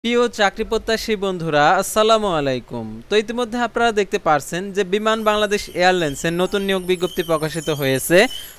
প্রিয় চাকরি প্রত্যাশী বন্ধুরা আসসালামু আলাইকুম। তো ইতিমধ্যে আপনারা দেখতে পারছেন যে বিমান বাংলাদেশ এয়ারলাইন্সের নতুন নিয়োগ বিজ্ঞপ্তি প্রকাশিত হয়েছে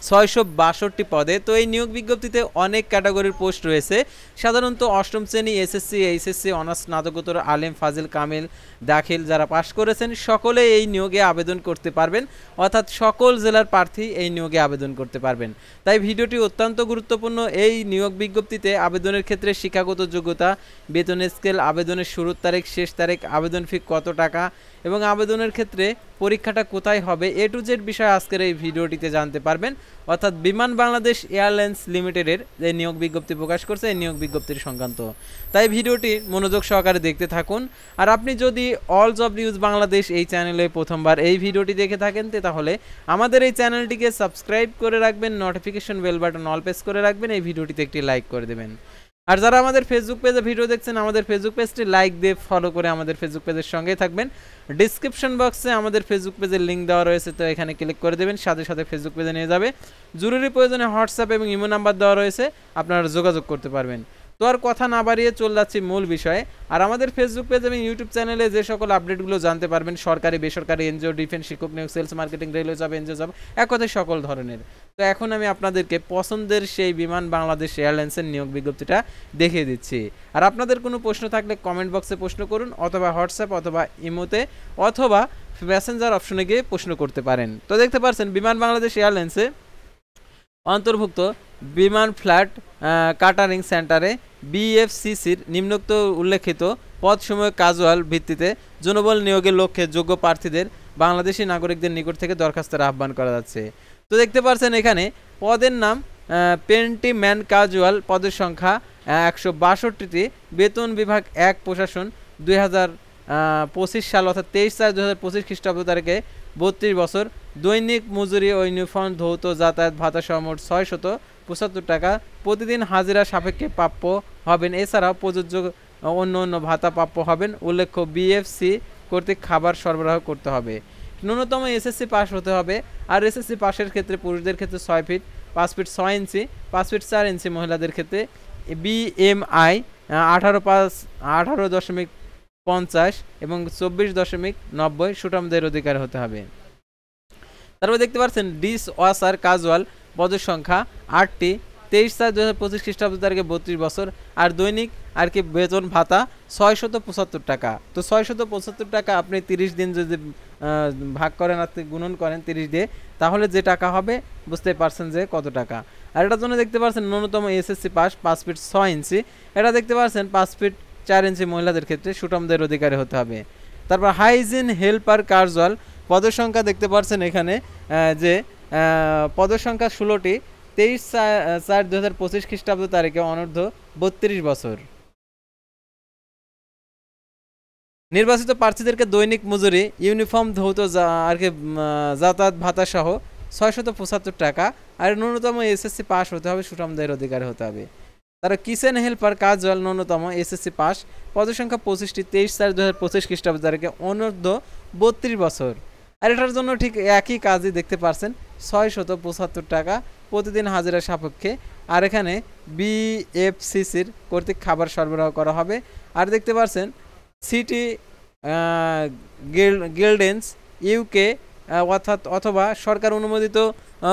৬৬২ পদে। তো এই নিয়োগ বিজ্ঞপ্তিতে অনেক ক্যাটাগরির পোস্ট রয়েছে। সাধারণত অষ্টম শ্রেণী এসএসসি এইচএসসি অনার্স স্নাতকোত্তর আলিম ফাজিল কামিল দাখিল যারা পাশ করেছেন সকলে এই নিয়োগে আবেদন করতে পারবেন, অর্থাৎ সকল জেলার প্রার্থী এই নিয়োগে আবেদন করতে পারবেন। তাই ভিডিওটি অত্যন্ত গুরুত্বপূর্ণ। এই নিয়োগ বিজ্ঞপ্তিতে আবেদনের ক্ষেত্রে শিক্ষাগত যোগ্যতা, বেতনের স্কেল, আবেদনের শুরুর তারিখ, শেষ তারিখ, আবেদন ফি কত টাকা এবং আবেদনের ক্ষেত্রে পরীক্ষাটা কোথায় হবে, এ টু জেড বিষয় আজকের এই ভিডিওটিতে জানতে পারবেন। অর্থাৎ বিমান বাংলাদেশ এয়ারলাইন্স লিমিটেডের যে নিয়োগ বিজ্ঞপ্তি প্রকাশ করছে এই নিয়োগ বিজ্ঞপ্তির সংক্রান্ত। তাই ভিডিওটি মনোযোগ সহকারে দেখতে থাকুন। আর আপনি যদি অল জব নিউজ বাংলাদেশ এই চ্যানেলে প্রথমবার এই ভিডিওটি দেখে থাকেন তাহলে আমাদের এই চ্যানেলটিকে সাবস্ক্রাইব করে রাখবেন, notification bell button all press করে রাখবেন, এই ভিডিওটিতে একটি লাইক করে দেবেন। আর যারা আমাদের ফেসবুক পেজে ভিডিও দেখছেন আমাদের ফেসবুক পেজটি লাইক দিয়ে ফলো করে আমাদের ফেসবুক পেজের সঙ্গেই থাকবেন। ডিসক্রিপশন বক্সে আমাদের ফেসবুক পেজের লিঙ্ক দেওয়া রয়েছে, তো এখানে ক্লিক করে দেবেন, সাথে সাথে ফেসবুক পেজে নিয়ে যাবে। জরুরি প্রয়োজনে হোয়াটসঅ্যাপ এবং ইমো নাম্বার দেওয়া রয়েছে, আপনারা যোগাযোগ করতে পারবেন। তো আর কথা না বাড়িয়ে চলে যাচ্ছি মূল বিষয়ে। আর আমাদের ফেসবুক পেজ এবং ইউটিউব চ্যানেলে যে সকল আপডেটগুলো জানতে পারবেন, সরকারি বেসরকারি এনজিও, ডিফেন্স, শিক্ষক নিয়োগ, sales marketing, railway job, NGO job, এক কথায় সকল ধরনের। তো এখন আমি আপনাদেরকে পছন্দের সেই বিমান বাংলাদেশ এয়ারলাইন্সের নিয়োগ বিজ্ঞপ্তিটা দেখিয়ে দিচ্ছি। আর আপনাদের কোনো প্রশ্ন থাকলে কমেন্ট বক্সে প্রশ্ন করুন, অথবা হোয়াটসঅ্যাপ অথবা ইমোতে অথবা মেসেঞ্জার অপশনে গিয়ে প্রশ্ন করতে পারেন। তো দেখতে পাচ্ছেন বিমান বাংলাদেশ এয়ারলাইন্সে অন্তর্ভুক্ত বিমান ফ্লাইট কাটারিং সেন্টারে বিএফসিসির নিম্নোক্ত উল্লেখিত পদসমূহ কাজুয়াল ভিত্তিতে জনবল নিয়োগের লক্ষ্যে যোগ্য প্রার্থীদের বাংলাদেশি নাগরিকদের নিকট থেকে দরখাস্তের আহ্বান করা যাচ্ছে। তো দেখতে পাচ্ছেন এখানে পদের নাম পেন্টি ম্যান কাজুয়াল, পদের সংখ্যা ১৬২টি, বেতন বিভাগ ১ প্রশাসন, ২০২৫ সাল অর্থাৎ ২৩/৪/২০২৫ খ্রিস্টাব্দ তারিখে ৩২ বছর, দৈনিক মজুরি ও ইউনিফর্ম ধৌত যাতায়াত ভাতা সহ মোট ৬৭৫ টাকা, প্রতিদিন হাজিরা সাপেক্ষে প্রাপ্য হবেন। এছাড়াও প্রযোজ্য অন্য ভাতা প্রাপ্য হবেন। উল্লেখ্য বিএফসি কর্তৃক খাবার সরবরাহ করতে হবে। ন্যূনতম এসএসসি পাস হতে হবে। আর এসএসসি পাসের ক্ষেত্রে পুরুষদের ক্ষেত্রে 6 ফিট 5 ফিট 6 ইঞ্চি 5 ফিট 4 ইঞ্চি, মহিলাদের ক্ষেত্রে বিএমআই 18.50 এবং 24.90 সুঠামদের অধিকার হতে হবে। তারপর দেখতে পাচ্ছেন ডিস ওয়াসার কাজুয়াল, পদের সংখ্যা 8টি, 23/4/2025 খ্রিস্টাব্দ তারিখে 32 বছর, আর দৈনিক আর কি বেতন ভাতা ৬৭৫ টাকা। তো ৬৭৫ টাকা আপনি 30 দিন যদি ভাগ করেন আর গুণন করেন 30 দিয়ে, তাহলে যে টাকা হবে বুঝতে পারছেন যে কত টাকা। আর এটার জন্য দেখতে পাচ্ছেন ন্যূনতম এসএসসি পাস 5 ফিট 6 ইঞ্চি, এটা দেখতে পাচ্ছেন 5 ফিট 4 ইঞ্চি, মহিলাদের ক্ষেত্রে সুঠামদের অধিকারী হতে হবে। তারপর হাইজিন হেল্পার কাজুয়াল, পদের সংখ্যা দেখতে পাচ্ছেন এখানে যে পদের সংখ্যা 16টি, 23/4/2025 খ্রিস্টাব্দ তারিখে অনূর্ধ্ব 32 বছর। নির্বাচিত প্রার্থীদেরকে দৈনিক মজুরি, ইউনিফর্ম ধৌত আর কি যাতায়াত ভাতা সহ ৬৭৫ টাকা, আর ন্যূনতম এসএসসি পাস হতে হবে, সুঠামদের অধিকারী হতে হবে। তারা কিচেন হেল্পার কাজুয়াল, ন্যূনতম এসএসসি পাস, পদের সংখ্যা 25টি, 23/4/2025 খ্রিস্টাব্দ তারিখে অনূর্ধ্ব 32 বছর। আর এটার জন্য ঠিক একই কাজই দেখতে পাচ্ছেন ৬৭৫ টাকা, প্রতিদিন হাজিরা সাপেক্ষে। আর এখানে বিএফসিসির কর্তৃক খাবার সরবরাহ করা হবে। আর দেখতে পাচ্ছেন সিটি গিল্ডেন্স ইউকে অর্থাৎ অথবা সরকার অনুমোদিত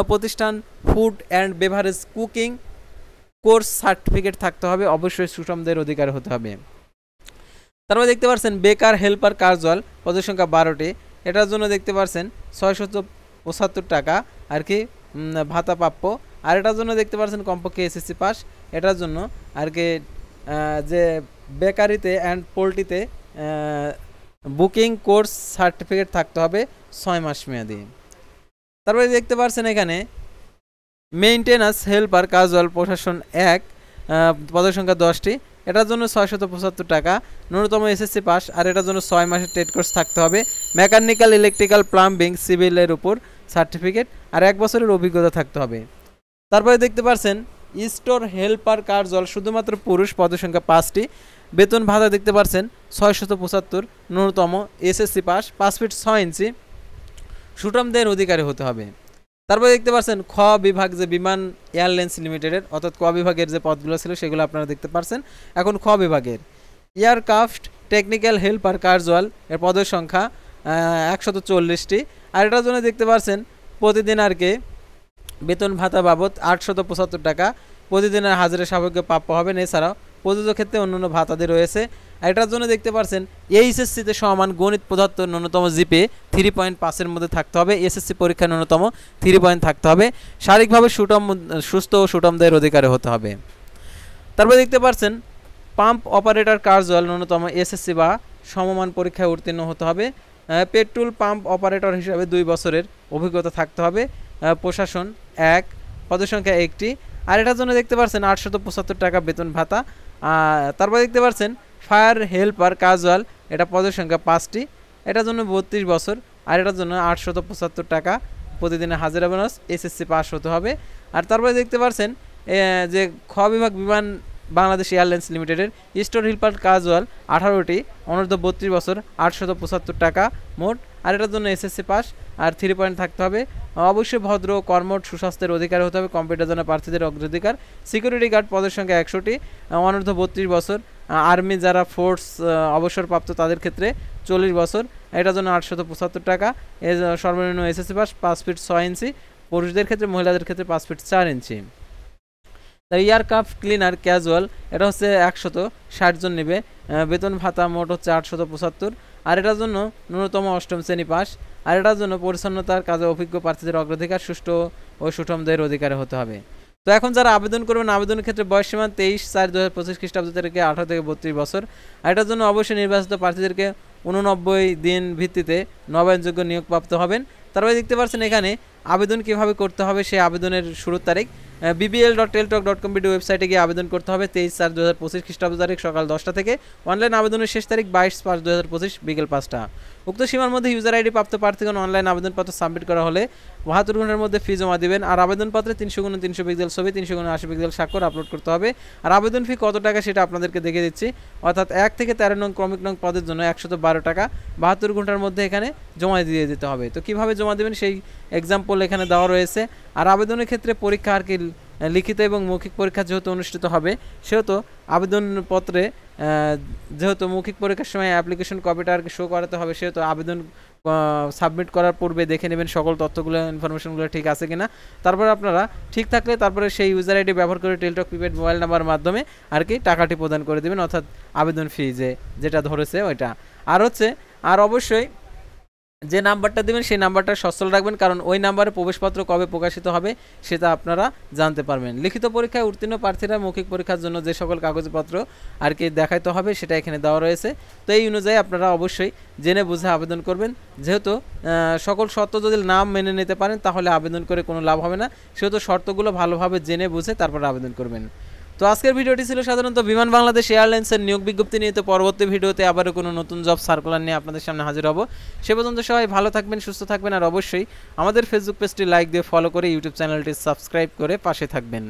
প্রতিষ্ঠান food and beverage cooking course certificate থাকতে হবে, অবশ্যই সুঠামদের অধিকার হতে হবে। তারপর দেখতে পাচ্ছেন বেকার হেল্পার কাজুয়াল, পদের সংখ্যা 12টি, এটার জন্য দেখতে পাচ্ছেন ৬৭৫ টাকা আর কি ভাতা প্রাপ্য। আর এটার জন্য দেখতে পাচ্ছেন কমপক্ষে এসএসসি পাস। এটার জন্য আর কি যে বেকারিতে অ্যান্ড পোল্ট্রিতে বুকিং কোর্স সার্টিফিকেট থাকতে হবে 6 মাস মেয়াদি। তারপরে দেখতে পাচ্ছেন এখানে মেইনটেন্যান্স হেল্পার কাজুয়াল, প্রশাসন 1, পদের সংখ্যা 10টি, এটার জন্য ৬৭৫ টাকা, ন্যূনতম এসএসসি পাস। আর এটার জন্য 6 মাসের ট্রেড কোর্স থাকতে হবে। মেকানিক্যাল, ইলেকট্রিক্যাল, প্লাম্বিং, সিভিলের উপর সার্টিফিকেট আর 1 বছরের অভিজ্ঞতা থাকতে হবে। তারপরে দেখতে পাচ্ছেন স্টোর হেল্পার কাজুয়াল, শুধুমাত্র পুরুষ, পদের সংখ্যা 5টি, বেতন ভাতা দেখতে পাচ্ছেন ৬৭৫, ন্যূনতম এসএসসি পাস, 5 ফিট 6 ইঞ্চি, সুঠামদের অধিকারী হতে হবে। তারপরে দেখতে পাচ্ছেন খ বিভাগ যে বিমান এয়ারলাইন্স লিমিটেডের, অর্থাৎ ক বিভাগের যে পদগুলো ছিল সেগুলো আপনারা দেখতে পাচ্ছেন। এখন খ বিভাগের এয়ারক্রাফট টেকনিক্যাল হেল্পার কার্জুয়াল এর পদের সংখ্যা 140টি। আর এটার জন্য দেখতে পাচ্ছেন প্রতিদিন আর কি বেতন ভাতা বাবদ 875 টাকা প্রতিদিনের হাজিরা সাপেক্ষে প্রাপ্য হবেন। এছাড়াও প্রযোজ্য ক্ষেত্রে অন্যান্য ভাতাদি রয়েছে। এটার জন্য দেখতে পাচ্ছেন এইচএসসিতে সমান গণিত পদার্থ ন্যূনতম জিপে 3.5-এর মধ্যে থাকতে হবে। এসএসসি পরীক্ষায় ন্যূনতম 3 পয়েন্ট থাকতে হবে। শারীরিকভাবে সুস্থ ও সুঠামদের অধিকারী হতে হবে। তারপরে দেখতে পাচ্ছেন পাম্প অপারেটর কার্জুয়াল ন্যূনতম এসএসসি বা সমমান পরীক্ষায় উত্তীর্ণ হতে হবে। পেট্রোল পাম্প অপারেটর হিসাবে 2 বছরের অভিজ্ঞতা থাকতে হবে। প্রশাসন 1, পদের সংখ্যা 1টি। আর এটার জন্য দেখতে পাচ্ছেন 875 টাকা বেতন ভাতা। তারপরে দেখতে পাচ্ছেন ফায়ার হেল্পার কাজুয়াল, এটা পদের সংখ্যা 5টি, এটার জন্য 32 বছর। আর এটার জন্য 875 টাকা প্রতিদিনের হাজিরা বোনাস, এসএসসি পাস হতে হবে। আর তারপরে দেখতে পাচ্ছেন যে খ বিভাগ বিমান বাংলাদেশ এয়ারলাইন্স লিমিটেডের স্টোর হেল্পার কাজুয়াল 18টি, অনূর্ধ্ব 32 বছর, 875 টাকা মোট। আর এটার জন্য এসএসসি পাস আর 3 পয়েন্ট থাকতে হবে। অবশ্যই ভদ্র কর্মঠ সুস্বাস্থ্যের অধিকার হতে হবে। কম্পিউটার জানা প্রার্থীদের অগ্রাধিকার। সিকিউরিটি গার্ড পদের সংখ্যা 100টি, অনূর্ধ্ব 32 বছর। আর্মি যারা ফোর্স অবসরপ্রাপ্ত তাদের ক্ষেত্রে 40 বছর, এটার জন্য 875 টাকা। এর সর্বনিম্ন এসএসসি পাস 5 ফিট 6 ইঞ্চি, পুরুষদের ক্ষেত্রে, মহিলাদের ক্ষেত্রে 5 ফিট 4 ইঞ্চি। এয়ারক্রাফট ক্লিনার ক্যাজুয়াল, এটা হচ্ছে 160 জন নেবে। বেতন ভাতা মোট হচ্ছে 875। আর এটার জন্য ন্যূনতম 8ম শ্রেণী পাস। আর এটার জন্য পরিচ্ছন্নতার কাজে অভিজ্ঞ প্রার্থীদের অগ্রাধিকার, সুষ্ঠু ও সুঠামদের অধিকারে হতে হবে। তো এখন যারা আবেদন করবেন, আবেদনের ক্ষেত্রে বয়সসীমা 23/4/2025 খ্রিস্টাব্দ থেকে 18 থেকে 32 বছর। আর এটার জন্য অবশ্যই নির্বাচিত প্রার্থীদেরকে 89 দিন ভিত্তিতে নবায়নযোগ্য নিয়োগপ্রাপ্ত হবেন। তারপরে দেখতে পাচ্ছেন এখানে আবেদন কিভাবে করতে হবে, সেই আবেদনের শুরুর তারিখ bbl.teltalk.com ওয়েবসাইটে গিয়ে আবেদন করতে হবে 23/4/2025 খ্রিস্টাব্দ তারিখ সকাল 10টা থেকে। অনলাইন আবেদনের শেষ তারিখ 22/5/2025 বিকেল 5টা। উক্ত সীমার মধ্যে ইউজার আইডি প্রাপ্ত প্রার্থীগণ অনলাইন আবেদনপত্র সাবমিট করা হলে 72 ঘন্টার মধ্যে ফি জমা দিবেন। আর আবেদনপত্রে 300x300 পিক্সেল ছবি, 300x80 পিক্সেল স্বাক্ষর আপলোড করতে হবে। আর আবেদন ফি কত টাকা সেটা আপনাদেরকে দেখে দিচ্ছি। অর্থাৎ 1 থেকে 13 নং ক্রমিক নং পদের জন্য 112 টাকা 72 ঘন্টার মধ্যে এখানে জমা দিয়ে দিতে হবে। তো কিভাবে জমা দেবেন সেই এক্সাম্পল এখানে দেওয়া রয়েছে। আর আবেদনের ক্ষেত্রে পরীক্ষা আর কি লিখিত এবং মৌখিক পরীক্ষা যেহেতু অনুষ্ঠিত হবে, সেহেতু আবেদনপত্রে যেহেতু মৌখিক পরীক্ষার সময় অ্যাপ্লিকেশন কপিটা আর কি শো করাতে হবে, সেহেতু আবেদন সাবমিট করার পূর্বে দেখে নেবেন সকল তথ্যগুলো, ইনফরমেশনগুলো ঠিক আছে কিনা। তারপরে আপনারা ঠিক থাকলে তারপরে সেই ইউজার আইডি ব্যবহার করে টেলটক প্রিপেড মোবাইল নাম্বার মাধ্যমে আর কি টাকাটি প্রদান করে দেবেন, অর্থাৎ আবেদন ফি যেটা ধরেছে ওইটা। আর অবশ্যই যে নাম্বারটা দেবেন সেই নাম্বারটা সচল রাখবেন, কারণ ওই নাম্বারে প্রবেশপত্র কবে প্রকাশিত হবে সেটা আপনারা জানতে পারবেন। লিখিত পরীক্ষায় উত্তীর্ণ প্রার্থীরা মৌখিক পরীক্ষার জন্য যে সকল কাগজপত্র আর কি দেখাইতে হবে সেটা এখানে দেওয়া রয়েছে। তো এই অনুযায়ী আপনারা অবশ্যই জেনে বুঝে আবেদন করবেন। যেহেতু সকল শর্ত যদি নাম মেনে নিতে পারেন তাহলে আবেদন করে কোনো লাভ হবে না, সেহেতু শর্তগুলো ভালোভাবে জেনে বুঝে তারপর আবেদন করবেন। তো আজকের ভিডিওটি ছিল সাধারণত বিমান বাংলাদেশ এয়ারলাইন্সের নিয়োগ বিজ্ঞপ্তি নিয়ে। তো পরবর্তী ভিডিওতে আবারও কোনো নতুন জব সার্কুলার নিয়ে আপনাদের সামনে হাজির হব। সে পর্যন্ত সবাই ভালো থাকবেন, সুস্থ থাকবেন। আর অবশ্যই আমাদের ফেসবুক পেজটি লাইক দিয়ে ফলো করে ইউটিউব চ্যানেলটি সাবস্ক্রাইব করে পাশে থাকবেন।